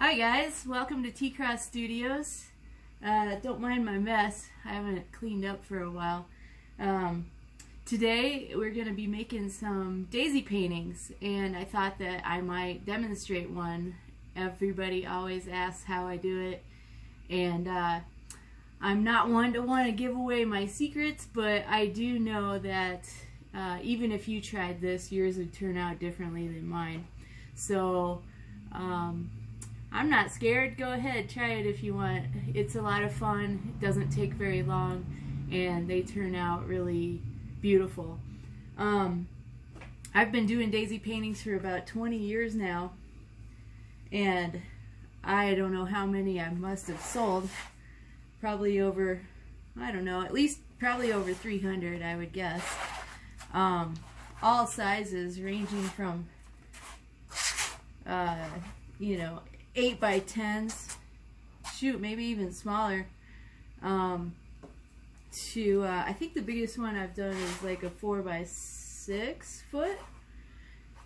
Hi guys, welcome to T-Cross Studios. Don't mind my mess, I haven't cleaned up for a while. Today we're going to be making some daisy paintings, and I thought that I might demonstrate one. Everybody always asks how I do it, and I'm not one to want to give away my secrets, but I do know that even if you tried this, yours would turn out differently than mine. So I'm not scared. Go ahead, try it if you want. It's a lot of fun. It doesn't take very long, and they turn out really beautiful. I've been doing daisy paintings for about 20 years now, and I don't know how many I must have sold. Probably over, I don't know, at least probably over 300, I would guess. All sizes, ranging from you know, 8 by 10s, shoot, maybe even smaller, to I think the biggest one I've done is like a 4 by 6 foot,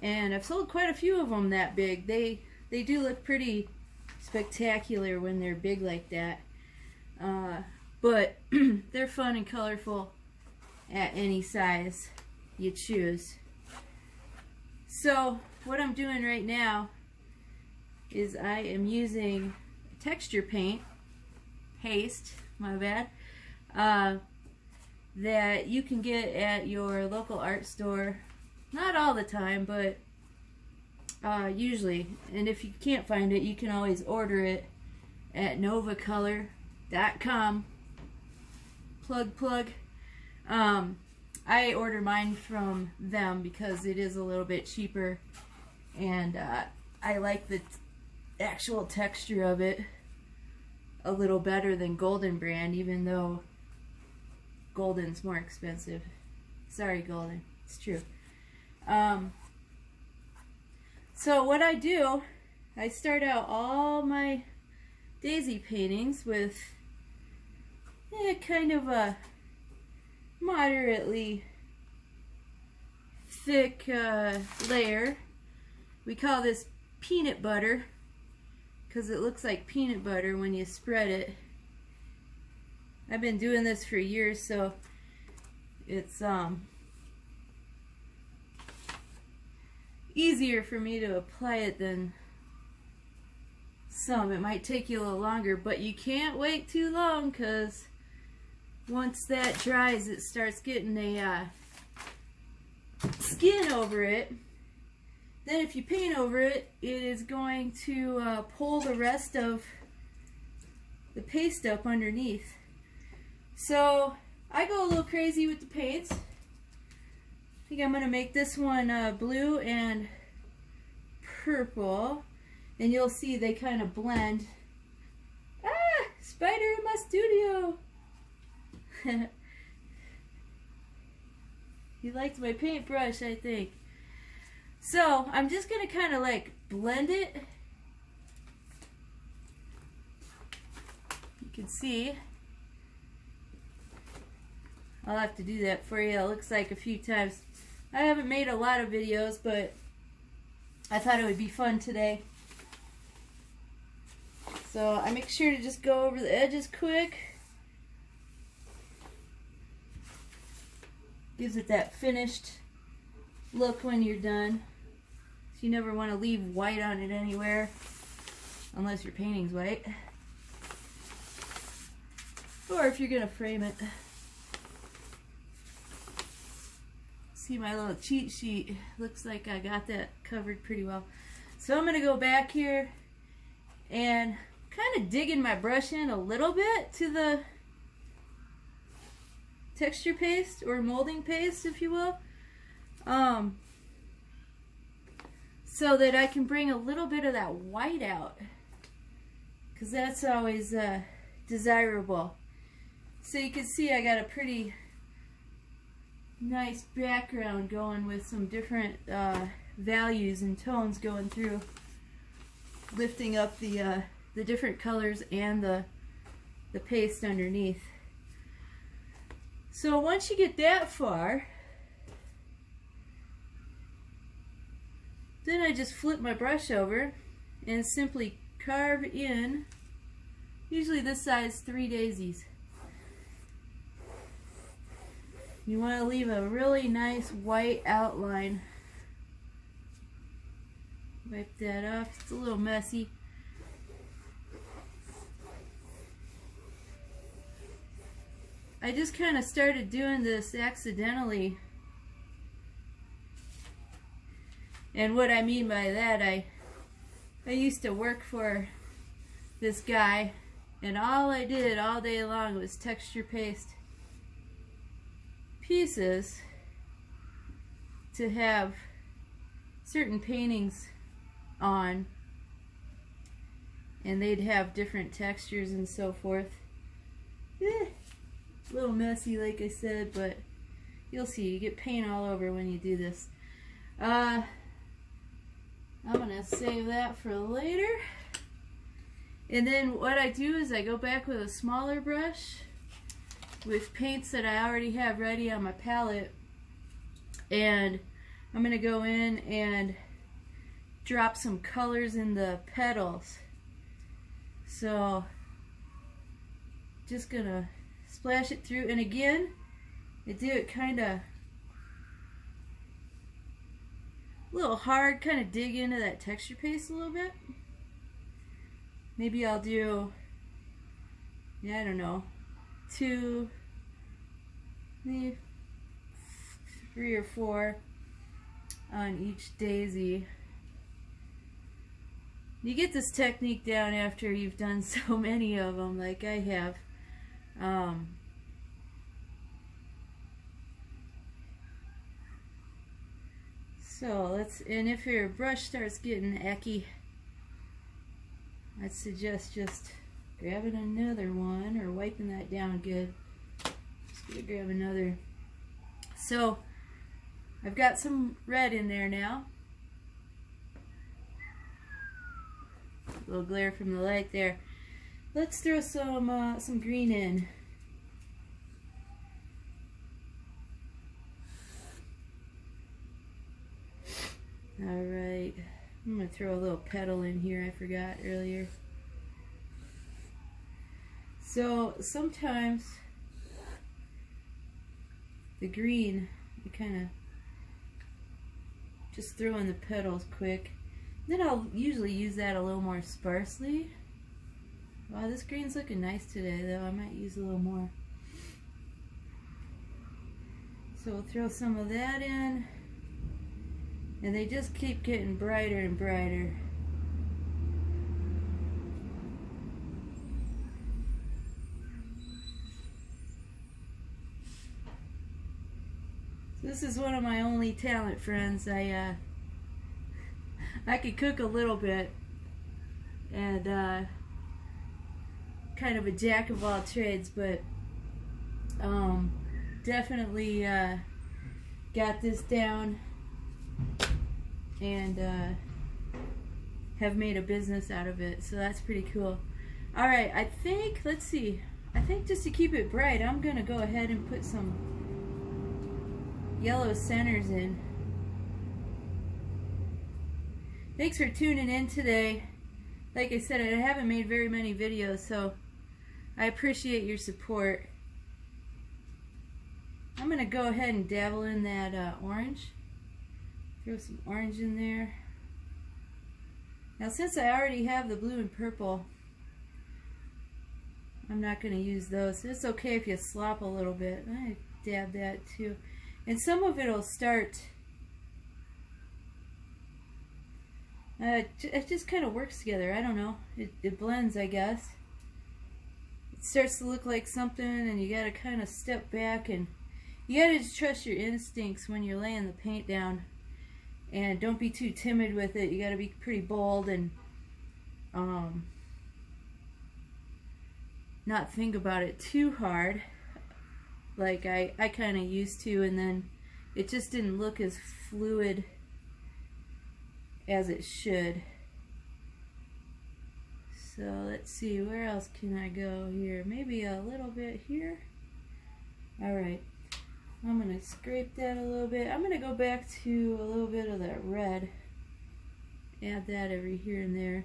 and I've sold quite a few of them that big. They do look pretty spectacular when they're big like that, but they're fun and colorful at any size you choose. So what I'm doing right now is I am using texture paste, my bad, that you can get at your local art store. Not all the time, but usually. And if you can't find it, you can always order it at novacolor.com. Plug. I order mine from them because it is a little bit cheaper, and I like the actual texture of it a little better than Golden brand, even though Golden's more expensive. Sorry, Golden, it's true. So what I do, I start out all my daisy paintings with kind of a moderately thick layer. We call this peanut butter because it looks like peanut butter when you spread it. I've been doing this for years, so it's easier for me to apply it than some. It might take you a little longer, but you can't wait too long, because once that dries, it starts getting a skin over it. Then if you paint over it, it is going to pull the rest of the paste up underneath. So I go a little crazy with the paints. I think I'm going to make this one blue and purple, and you'll see they kind of blend. Ah! Spider in my studio! He liked my paintbrush, I think. So I'm just going to kind of like blend it. You can see. I'll have to do that for you. It looks like a few times. I haven't made a lot of videos, but I thought it would be fun today. So I make sure to just go over the edges quick. Gives it that finished look when you're done. So you never want to leave white on it anywhere, unless your painting's white, or if you're gonna frame it. See my little cheat sheet, looks like I got that covered pretty well. So I'm gonna go back here and kind of digging my brush in a little bit to the texture paste, or molding paste if you will, so that I can bring a little bit of that white out, because that's always desirable. So you can see I got a pretty nice background going with some different values and tones going through, lifting up the different colors and the paste underneath. So once you get that far, then I just flip my brush over and simply carve in, usually this size, 3 daisies. You want to leave a really nice white outline. Wipe that off. It's a little messy. I just kind of started doing this accidentally. And what I mean by that, I used to work for this guy, and all I did all day long was texture paste pieces to have certain paintings on, and they'd have different textures and so forth. A little messy, like I said, but you'll see, you get paint all over when you do this. I'm gonna save that for later. And then what I do is I go back with a smaller brush with paints that I already have ready on my palette, and I'm gonna go in and drop some colors in the petals. So just gonna splash it through, and again I do it kind of a little hard, kind of dig into that texture paste a little bit. Maybe I'll do, I don't know, 2, maybe 3 or 4 on each daisy. You get this technique down after you've done so many of them, like I have. So let's, and if your brush starts getting ecky, I'd suggest just grabbing another one or wiping that down good. Just gonna grab another. So I've got some red in there now. A little glare from the light there. Let's throw some green in. Alright, I'm going to throw a little petal in here I forgot earlier. So sometimes the green, you kind of just throw in the petals quick. Then I'll usually use that a little more sparsely. Wow, this green's looking nice today though. I might use a little more. So we'll throw some of that in. And they just keep getting brighter and brighter. So this is one of my only talent, friends. I could cook a little bit, and kind of a jack of all trades, but definitely got this down and have made a business out of it, so that's pretty cool. Alright, I think, let's see, I think just to keep it bright, I'm gonna go ahead and put some yellow centers in. Thanks for tuning in today. Like I said, I haven't made very many videos, so I appreciate your support. I'm gonna go ahead and dabble in that orange. Throw some orange in there. Now since I already have the blue and purple, I'm not going to use those. It's okay if you slop a little bit. I dab that too. And some of it will start, it just kind of works together. I don't know. It blends, I guess. It starts to look like something, and you got to kind of step back, and you got to just trust your instincts when you're laying the paint down. And don't be too timid with it. You got to be pretty bold and not think about it too hard, like I kind of used to, and then it just didn't look as fluid as it should. So let's see, where else can I go here? Maybe a little bit here. Alright, I'm going to scrape that a little bit. I'm going to go back to a little bit of that red. Add that over here and there.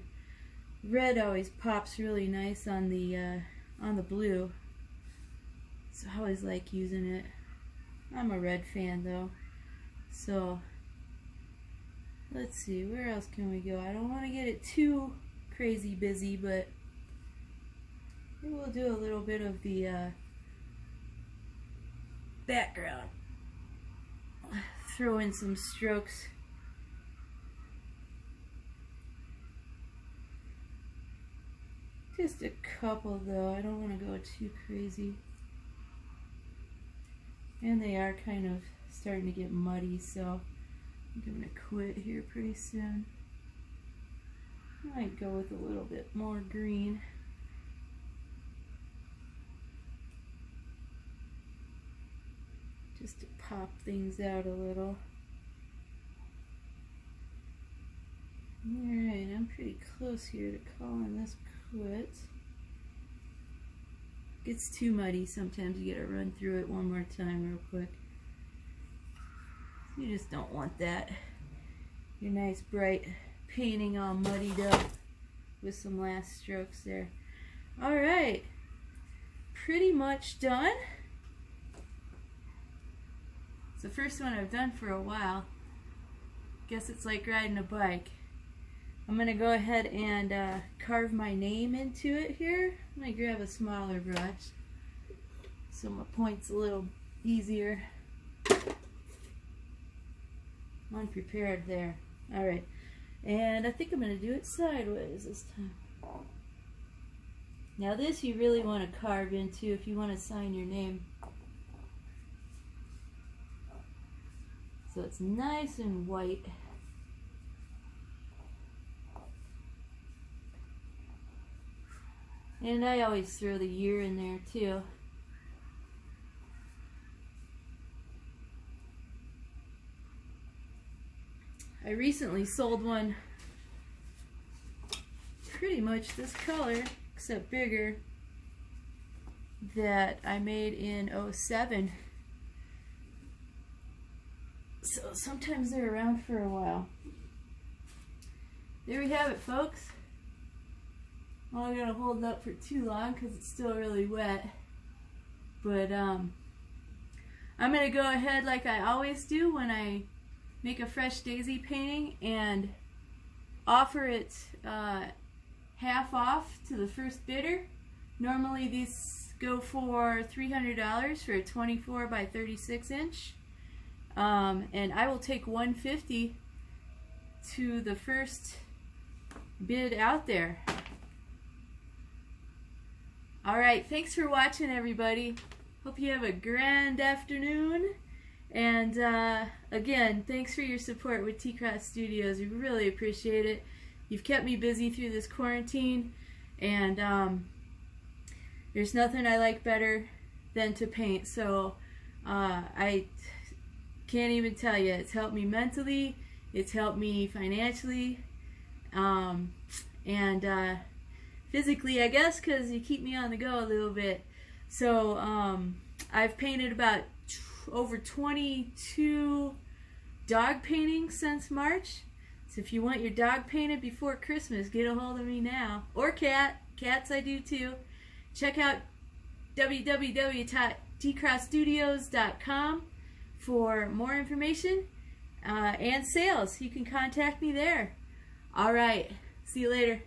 red always pops really nice on the blue. So I always like using it. I'm a red fan though. So let's see, where else can we go? I don't want to get it too crazy busy, but maybe we'll do a little bit of the background. Throw in some strokes. Just a couple though, I don't want to go too crazy. And they are kind of starting to get muddy, so I'm going to quit here pretty soon. I might go with a little bit more green. Just to pop things out a little. Alright, I'm pretty close here to calling this quit. Gets too muddy sometimes, you gotta run through it one more time real quick. You just don't want that. Your nice bright painting all muddied up with some last strokes there. Alright, pretty much done. It's the first one I've done for a while. Guess it's like riding a bike. I'm going to go ahead and carve my name into it here. I'm going to grab a smaller brush so my point's a little easier. Unprepared there. Alright, and I think I'm going to do it sideways this time. Now this you really want to carve into if you want to sign your name. So it's nice and white. And I always throw the year in there too. I recently sold one pretty much this color, except bigger, that I made in '07. So sometimes they're around for a while. There we have it, folks. I'm not gonna hold it up for too long because it's still really wet. But I'm gonna go ahead like I always do when I make a fresh daisy painting and offer it half off to the first bidder. Normally these go for $300 for a 24 by 36 inch. And I will take $150 to the first bid out there. Alright, thanks for watching, everybody. Hope you have a grand afternoon. And again, thanks for your support with T-Cross Studios. We really appreciate it. You've kept me busy through this quarantine, and there's nothing I like better than to paint. So I can't even tell you. It's helped me mentally, it's helped me financially, and physically, I guess, because you keep me on the go a little bit. So I've painted about over 22 dog paintings since March. So if you want your dog painted before Christmas, get a hold of me now. Or cats I do too. Check out www.tcrossstudios.com for more information and sales. You can contact me there. Alright, see you later.